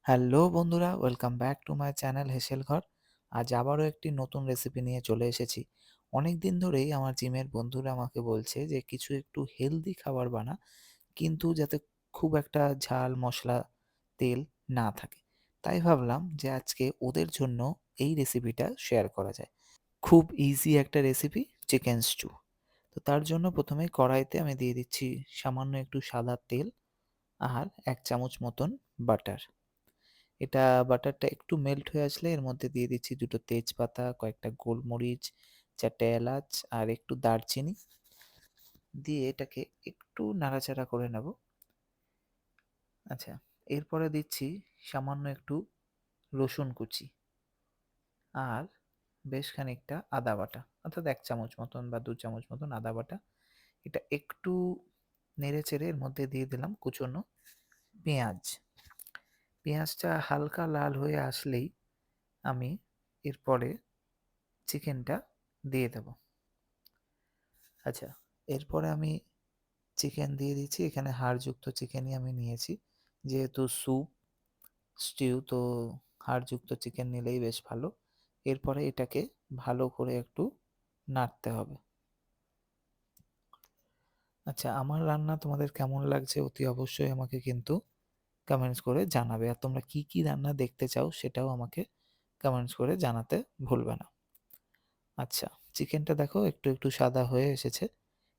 Hello বন্ধুরা, welcome back to my channel হেসেল ঘর। আজ আবারও একটি নতুন রেসিপি নিয়ে চলে এসেছি। অনেক দিন ধরেই আমার জিমের বন্ধুরা আমাকে বলছে যে কিছু একটু হেলদি খাবার বানা, কিন্তু যাতে খুব একটা ঝাল, মশলা, তেল না থাকে। তাই ভাবলাম যে আজকে ওদের জন্য এই রেসিপিটা শেয়ার করা যায়। খুব ইজি একটা রেসিপি, চিকেন স্টু। তো তার জন্য প্রথমেই কড়াইতে আমি দিয়ে দিচ্ছি সামান্য একটু সাদা তেল আর ১ চামচ মতন বাটার। বাটারটা একটু মেল্ট হয়ে আসলে এর মধ্যে দিয়ে দিচ্ছি ২ টো তেজপাতা, কয়েকটা গোলমরিচ, ৪ টে এলাচ আর একটু দারচিনি। দিয়ে এটাকে একটু নাড়াচাড়া করে নেব। আচ্ছা, এরপরে দিচ্ছি সামান্য একটু রসুন কুচি আর বেশ খানিকটা আদা বাটা, অর্থাৎ ১ চামচ মতন বা ২ চামচ মতন আদা বাটা। এটা একটু নেড়েচেড়ে এর মধ্যে দিয়ে দিলাম কুচনো পেঁয়াজ। পেঁয়াজটা হালকা লাল হয়ে আসলেই আমি এরপরে চিকেনটা দিয়ে দেব। আচ্ছা, এরপরে আমি চিকেন দিয়ে দিচ্ছি। এখানে হাড়যুক্ত চিকেনই আমি নিয়েছি। যেহেতু স্টিউ তো হাড়যুক্ত চিকেন নিলেই বেশ ভালো। এরপরে এটাকে ভালো করে একটু নাড়তে হবে। আচ্ছা, আমার রান্না তোমাদের কেমন লাগছে অতি অবশ্যই আমাকে কিন্তু কমেন্টস করে জানাবে। আর তোমরা কি, কি রান্না দেখতে চাও সেটাও আমাকে কমেন্টস করে জানাতে ভুলবে না। আচ্ছা, চিকেনটা দেখো একটু সাদা হয়ে এসেছে।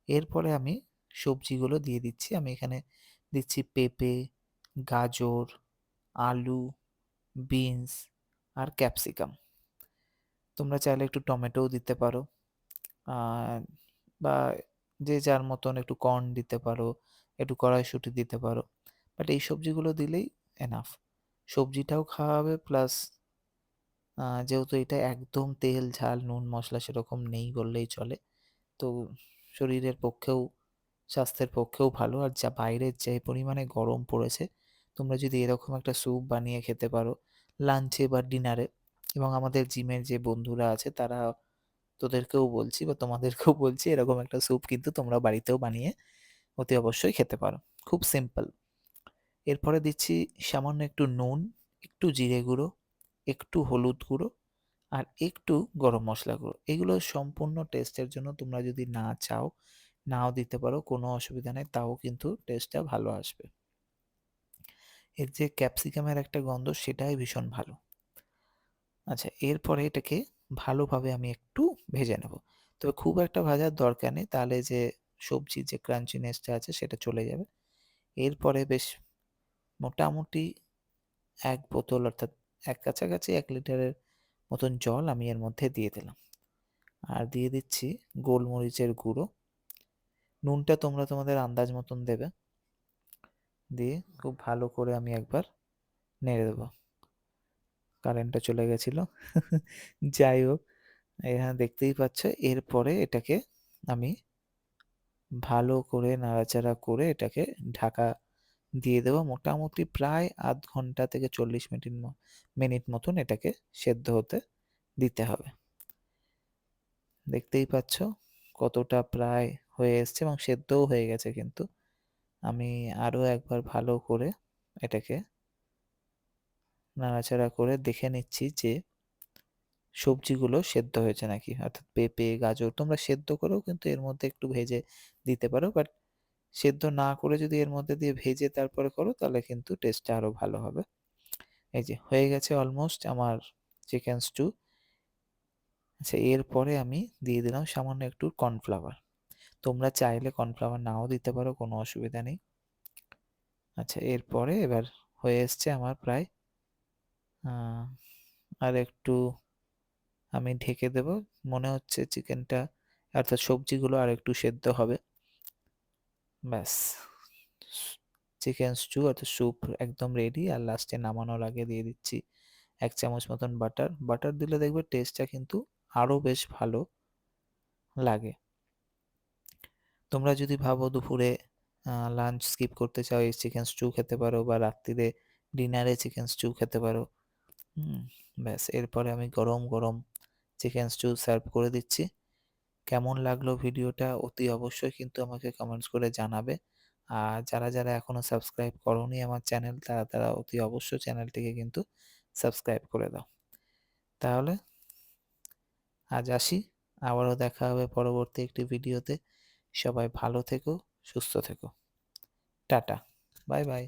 এরপরে আমি সবজিগুলো দিয়ে দিচ্ছি। আমি এখানে দিচ্ছি পেঁপে, গাজর, আলু, বিনস আর ক্যাপসিকাম। তোমরা চাইলে একটু টমেটোও দিতে পারো। আর বা যে যার মতন একটু কর্ন দিতে পারো, একটু কড়াইশুঁটি দিতে পারো। বাট এই সবজিগুলো দিলেই এনাফ। সবজিটাও খাওয়া হবে প্লাস যেহেতু এটা একদম তেল, ঝাল, নুন, মশলা সেরকম নেই বললেই চলে। তো শরীরের পক্ষেও, স্বাস্থ্যের পক্ষেও ভালো। আর বাইরের যে পরিমাণে গরম পড়েছে, তোমরা যদি এরকম একটা স্যুপ বানিয়ে খেতে পারো লাঞ্চে বা ডিনারে, এবং আমাদের জিমের যে বন্ধুরা আছে তারা, তোদেরকেও বলছি বা তোমাদেরকেও বলছি, এরকম একটা স্যুপ কিন্তু তোমরা বাড়িতেও বানিয়ে অতি অবশ্যই খেতে পারো। খুব সিম্পল। এরপরে দিচ্ছি সামান্য একটু নুন, একটু জিরে গুঁড়ো, একটু হলুদ গুঁড়ো আর একটু গরম মসলা গুঁড়ো। এগুলো সম্পূর্ণ টেস্টের জন্য। তোমরা যদি না চাও, নাও দিতে পারো, কোনো অসুবিধা নেই, তাও কিন্তু টেস্টটা ভালো আসবে। এর যে ক্যাপসিকামের একটা গন্ধ সেটাই ভীষণ ভালো। আচ্ছা, এরপরে এটাকে ভালোভাবে আমি একটু ভেজে নেব। তবে খুব একটা ভাজার দরকার নেই, তাহলে যে সবজির যে ক্রাঞ্চিনেসটা আছে সেটা চলে যাবে। এরপরে বেশ মোটামুটি ১ বোতল, অর্থাৎ কাছাকাছি ১ লিটারের মতন জল আমি এর মধ্যে দিয়ে দিলাম। আর দিয়ে দিচ্ছি গোলমরিচের গুঁড়ো। নুনটা তোমরা তোমাদের আন্দাজ মতন দেবে। দিয়ে খুব ভালো করে আমি একবার নেড়ে দেবো। কারেন্টটা চলে গেছিল। যাই হোক, এখানে দেখতেই পাচ্ছ। এরপরে এটাকে আমি ভালো করে নাড়াচাড়া করে এটাকে ঢাকা দিয়ে দেবো। মোটামুটি প্রায় ০.৫ ঘন্টা থেকে ৪০ মিনিট মতন এটাকে সেদ্ধ হতে দিতে হবে। দেখতেই পাচ্ছ কতটা প্রায় হয়ে এসছে এবং সেদ্ধও হয়ে গেছে কিন্তু। আমি আরও একবার ভালো করে এটাকে নাড়াচাড়া করে দেখে নিচ্ছি যে সবজিগুলো সেদ্ধ হয়েছে নাকি। অর্থাৎ পেঁপে, গাজর তোমরা সেদ্ধ করেও কিন্তু এর মধ্যে একটু ভেজে দিতে পারো। বাট সেদ্ধ না করে যদি এর মধ্যে দিয়ে ভেজে তারপরে করো তাহলে কিন্তু টেস্টটা আরও ভালো হবে। এই যে হয়ে গেছে অলমোস্ট আমার চিকেন স্টু। আচ্ছা, এরপরে আমি দিয়ে দিলাম সামান্য একটু কর্নফ্লাওয়ার। তোমরা চাইলে কর্নফ্লাওয়ার নাও দিতে পারো, কোনো অসুবিধা নেই। আচ্ছা, এরপরে এবার হয়ে এসছে আমার প্রায় আ আর একটু আমি ঢেকে দেব। মনে হচ্ছে চিকেনটা, অর্থাৎ সবজিগুলো আরেকটু সেদ্ধ হবে। ব্যাস, চিকেন স্টু অর্থাৎ স্যুপ একদম রেডি। আর লাস্টে নামানোর আগে দিয়ে দিচ্ছি ১ চামচ মতন বাটার। বাটার দিলে দেখবে টেস্টটা কিন্তু আরও বেশ ভালো লাগে। তোমরা যদি ভাবো দুপুরে লাঞ্চ স্কিপ করতে চাও, এই চিকেন স্টু খেতে পারো, বা রাত্তিরে ডিনারে চিকেন স্টু খেতে পারো। হুম, ব্যাস এরপরে আমি গরম, গরম চিকেন স্টু সার্ভ করে দিচ্ছি। কেমন লাগলো ভিডিওটা অতি অবশ্যই কিন্তু আমাকে কমেন্টস করে জানাবে। আর যারা এখনো সাবস্ক্রাইব করোনি আমার চ্যানেল তারা অতি অবশ্যই চ্যানেলটিকে কিন্তু সাবস্ক্রাইব করে দাও। তাহলে আজ আসি, আবারও দেখা হবে পরবর্তী একটি ভিডিওতে। সবাই ভালো থেকো, সুস্থ থেকো। Tata, bye bye.